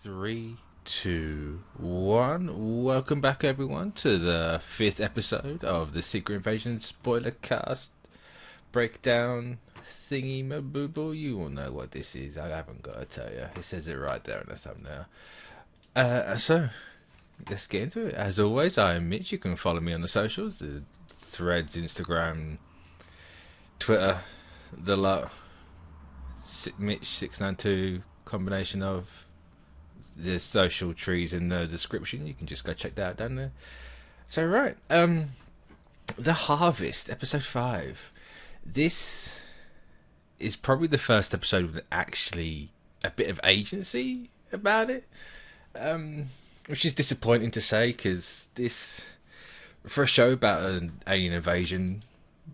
Three, two, one. Welcome back, everyone, to the fifth episode of the Secret Invasion SPOILERCAST breakdown thingy mabooble. You all know what this is. I haven't got to tell you. It says it right there in the thumbnail. So let's get into it. As always, I am Mitch. You can follow me on the socials: the Threads, Instagram, Twitter, the lot. Mitch692 combination of the social trees in the description. You can just go check that out down there. So right, The Harvest, episode 5. This is probably the first episode with actually a bit of agency about it, which is disappointing to say, because this, for a show about an alien invasion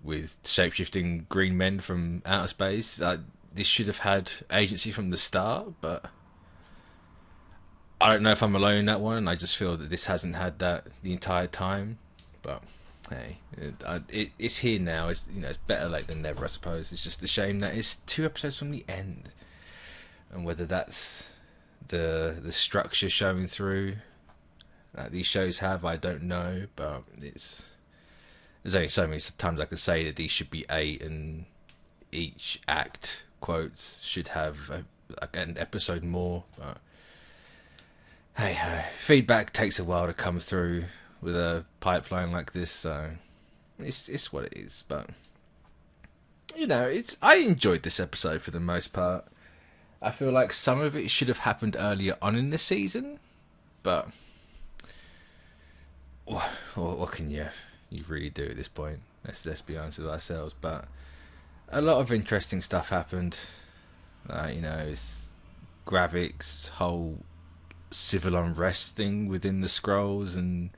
with shape-shifting green men from outer space, this should have had agency from the start, but I don't know if I'm alone in that one. I just feel that this hasn't had that the entire time. But hey, it's here now. It's it's better late than never, I suppose. It's just a shame that it's 2 episodes from the end, and whether that's the structure showing through that these shows have, I don't know. But there's only so many times I can say that these should be 8, and each act quotes should have an episode more. But hey, feedback takes a while to come through with a pipeline like this, so it's what it is. But I enjoyed this episode for the most part. I feel like some of it should have happened earlier on in the season, but what can you really do at this point? Let's be honest with ourselves. But a lot of interesting stuff happened. It's Gravik's whole civil unrest thing within the Skrulls, and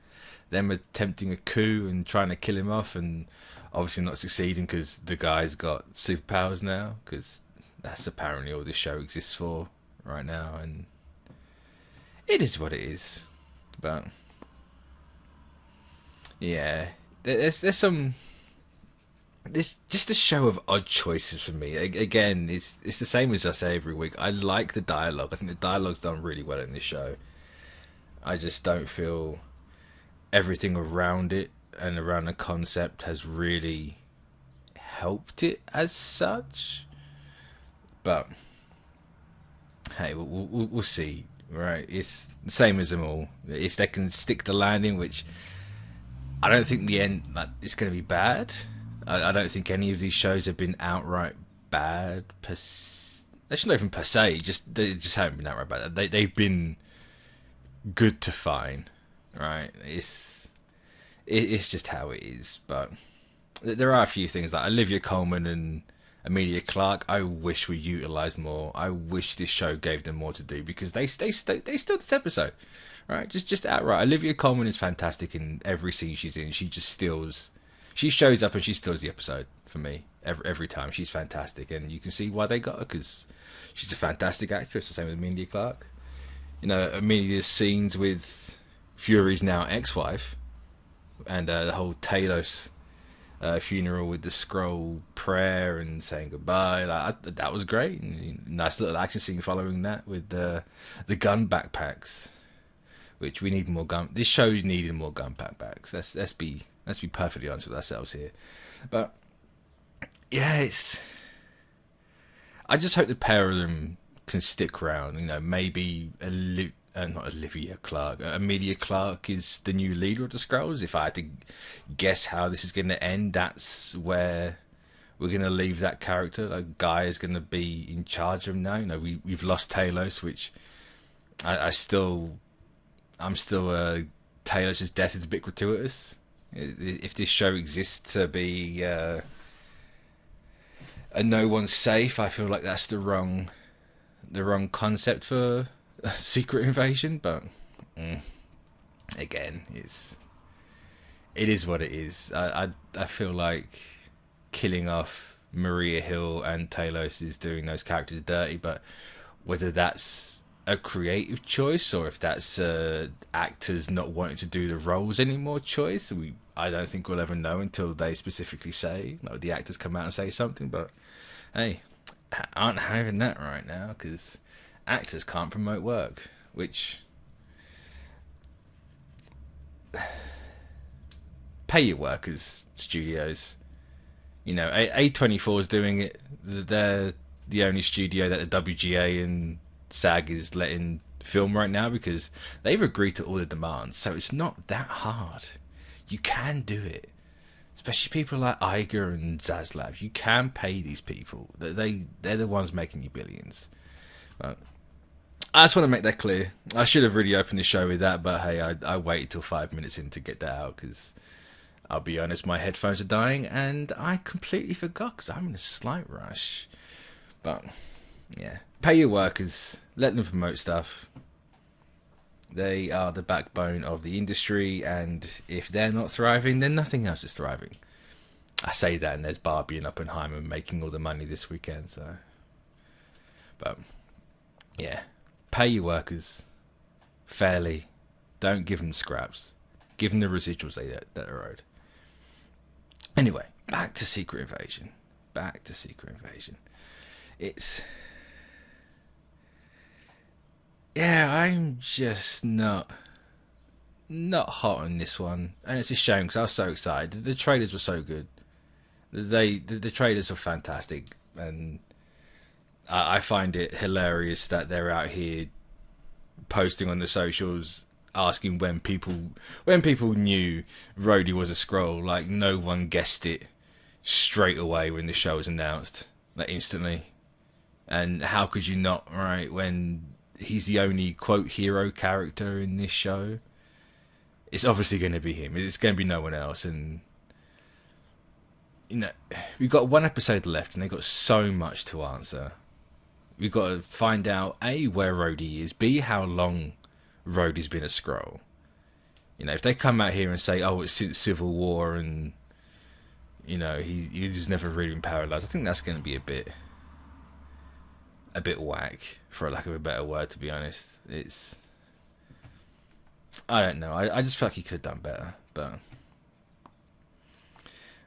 them attempting a coup and trying to kill him off, and obviously not succeeding because the guy's got superpowers now, because that's apparently all this show exists for right now, and it is what it is. But yeah, there's some. It's just a show of odd choices for me. Again, it's the same as I say every week. I like the dialogue. I think the dialogue's done really well in this show. I just don't feel everything around it and around the concept has really helped it as such. But hey, we'll see. Right? It's the same as them all. If they can stick the landing, which I don't think the end it's going to be bad. I don't think any of these shows have been outright bad. Actually, not even per se. They just haven't been outright bad. They've been good to fine, right? It's just how it is. But there are a few things like Olivia Colman and Emilia Clarke. I wish we utilised more. I wish this show gave them more to do, because they stole this episode, right? Just outright. Olivia Colman is fantastic in every scene she's in. She just steals. She shows up and she steals the episode for me every time. She's fantastic, and you can see why they got her, because she's a fantastic actress. The same with Emilia Clarke. Emilia's scenes with Fury's now ex-wife, and the whole Talos funeral with the Skrull prayer and saying goodbye. That was great. And nice little action scene following that with the gun backpacks, which we need more gun. This show's needed more gun backpacks. Let's be perfectly honest with ourselves here. But yeah, I just hope the pair of them can stick around. Maybe not Olivia Clarke. Emilia Clarke is the new leader of the Skrulls. If I had to guess how this is going to end, that's where we're going to leave that character. Like, Guy is going to be in charge of them now. We've lost Talos, which I'm still Talos's death is a bit gratuitous. If this show exists to be a no one's safe, I feel like that's the wrong concept for a secret invasion. But again, it is what it is. I feel like killing off Maria Hill and Talos is doing those characters dirty, but whether that's a creative choice or if that's actors not wanting to do the roles anymore choice, I don't think we'll ever know until they specifically say, like, the actors come out and say something. But hey, aren't having that right now, because actors can't promote work, which pay your workers, studios. You know, A24 is doing it. They're the only studio that the WGA and SAG is letting film right now because they've agreed to all the demands. So it's not that hard. You can do it. Especially people like Iger and Zaslav. You can pay these people. They're the ones making you billions. But I just want to make that clear. I should have really opened the show with that, but hey, I waited till 5 minutes in to get that out because I'll be honest, my headphones are dying and I completely forgot because I'm in a slight rush. But yeah, pay your workers, let them promote stuff. They are the backbone of the industry, and if they're not thriving, then nothing else is thriving. I say that, and there's Barbie and Oppenheimer making all the money this weekend. So, but yeah, pay your workers fairly. Don't give them scraps. Give them the residuals that are owed. Anyway, back to Secret Invasion. Yeah, I'm just not hot on this one, and it's a shame because I was so excited. The trailers were so good. The trailers are fantastic, and I find it hilarious that they're out here posting on the socials asking when people knew Rhodey was a Skrull. Like, no one guessed it straight away when the show was announced, like instantly. And how could you not, right, when he's the only quote hero character in this show? It's obviously going to be him. It's going to be no one else. And you know, we've got one episode left, and they've got so much to answer. We've got to find out A, where Rhodey is, B, how long Rhodey's been a Skrull. You know, if they come out here and say, oh, it's since Civil War, and you know, he was never really been paralyzed, I think that's going to be a bit whack, for lack of a better word, to be honest. I don't know. I just feel like he could have done better,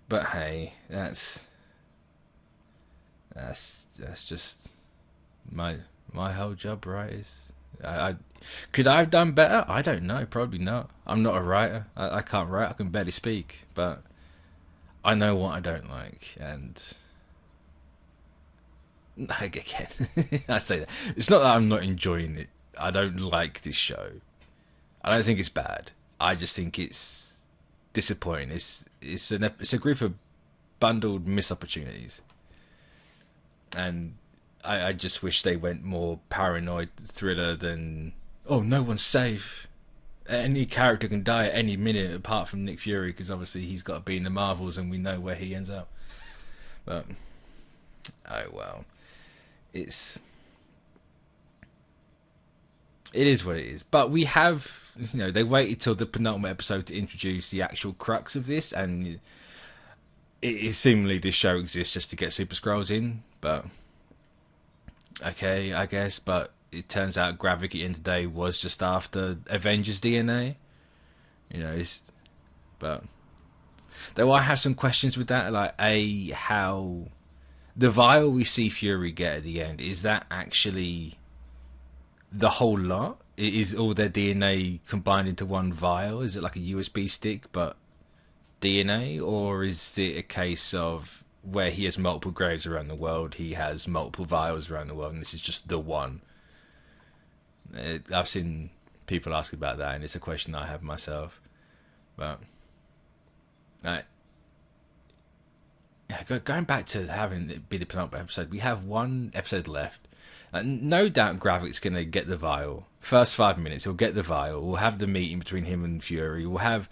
but hey, that's just my whole job, right? I could I have done better? I don't know. Probably not. I'm not a writer. I can't write. I can barely speak, but I know what I don't like, and again, I say that it's not that I'm not enjoying it. I don't like this show. I don't think it's bad. I just think it's disappointing. It's a group of bundled missed opportunities, and I just wish they went more paranoid thriller than, oh, no one's safe. Any character can die at any minute apart from Nick Fury, because obviously he's got to be in the Marvels and we know where he ends up. But oh well, it is what it is. But we have, you know, they waited till the penultimate episode to introduce the actual crux of this, and it is seemingly this show exists just to get Super Skrulls in. But okay, I guess. But it turns out Gravik at the end of the day was just after Avengers DNA. You know, but though I have some questions with that, like how the vial we see Fury get at the end, is that actually the whole lot? Is all their DNA combined into one vial? Is it like a USB stick but DNA, or is it a case of where he has multiple graves around the world, he has multiple vials around the world, and this is just the one? I've seen people ask about that, and it's a question I have myself. But going back to having it be the penultimate episode, we have one episode left. No doubt Gravik's going to get the vial. First 5 minutes, he'll get the vial. We'll have the meeting between him and Fury. We'll have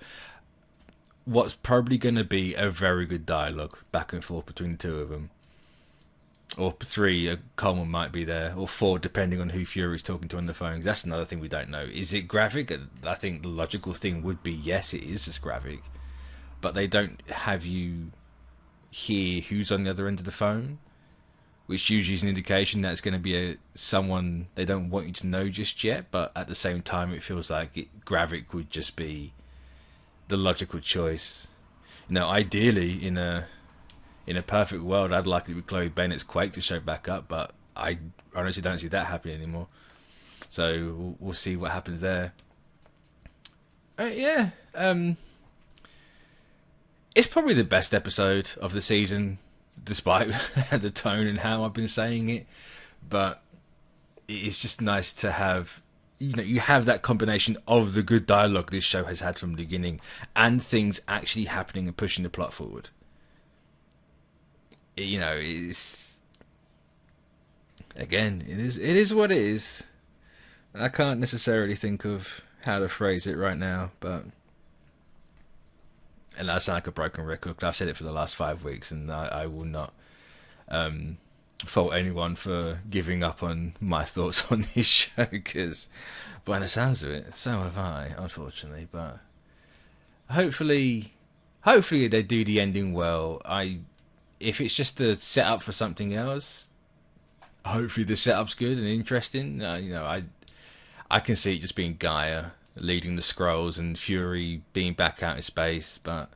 what's probably going to be a very good dialogue back and forth between the two of them. Or 3, Coleman might be there. Or 4, depending on who Fury's talking to on the phone. That's another thing we don't know. Is it Gravik? I think the logical thing would be, yes, it is just Gravik. But they don't have you hear who's on the other end of the phone, which usually is an indication that it's going to be someone they don't want you to know just yet. But at the same time, it feels like Gravik would just be the logical choice. You know, ideally, in a perfect world, I'd like it with Chloe Bennett's Quake to show back up, but I honestly don't see that happening anymore. So we'll see what happens there. Yeah, it's probably the best episode of the season, despite the tone and how I've been saying it. But it's just nice to have, you have that combination of the good dialogue this show has had from the beginning and things actually happening and pushing the plot forward. It's, again, it is what it is. I can't necessarily think of how to phrase it right now, but, and I sound like a broken record. I've said it for the last 5 weeks, and I will not fault anyone for giving up on my thoughts on this show, because by the sounds of it, so have I, unfortunately. But hopefully they do the ending well. If it's just a setup for something else, hopefully the setup's good and interesting. I can see it just being Gaia leading the Skrulls and Fury being back out in space, but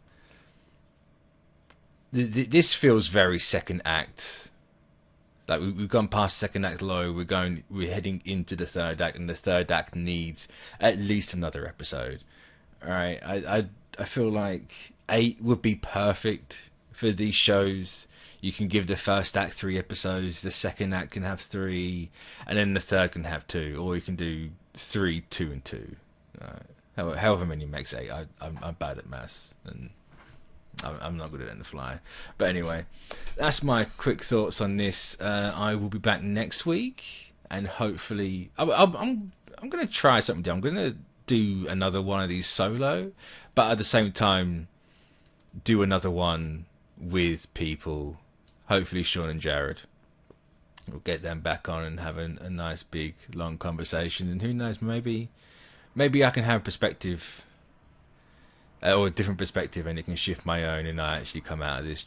this feels very second act. Like we've gone past second act low, we're heading into the third act, and the third act needs at least another episode. All right, I feel like 8 would be perfect for these shows. You can give the first act 3 episodes, the second act can have 3, and then the third can have 2, or you can do 3, 2, and 2. However many makes 8. I'm bad at maths, and I'm not good at it on the fly. But anyway, that's my quick thoughts on this. I will be back next week, and hopefully I'm going to try something new. I'm going to do another one of these solo, but at the same time do another one with people. Hopefully Sean and Jared. We'll get them back on and have a nice big long conversation, and who knows, maybe I can have perspective, or a different perspective, and it can shift my own, and I actually come out of this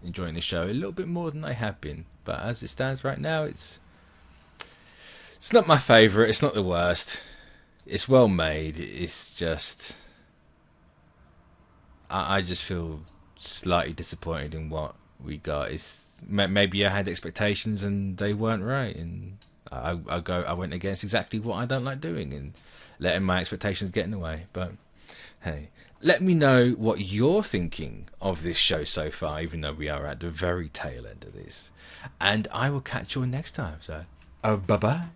enjoying the show a little bit more than I have been. But as it stands right now, it's not my favourite, it's not the worst, it's well made, it's just I just feel slightly disappointed in what we got. It's maybe I had expectations and they weren't right, and I went against exactly what I don't like doing and letting my expectations get in the way. But hey, let me know what you're thinking of this show so far, even though we are at the very tail end of this, and I will catch you all next time. So bye bye.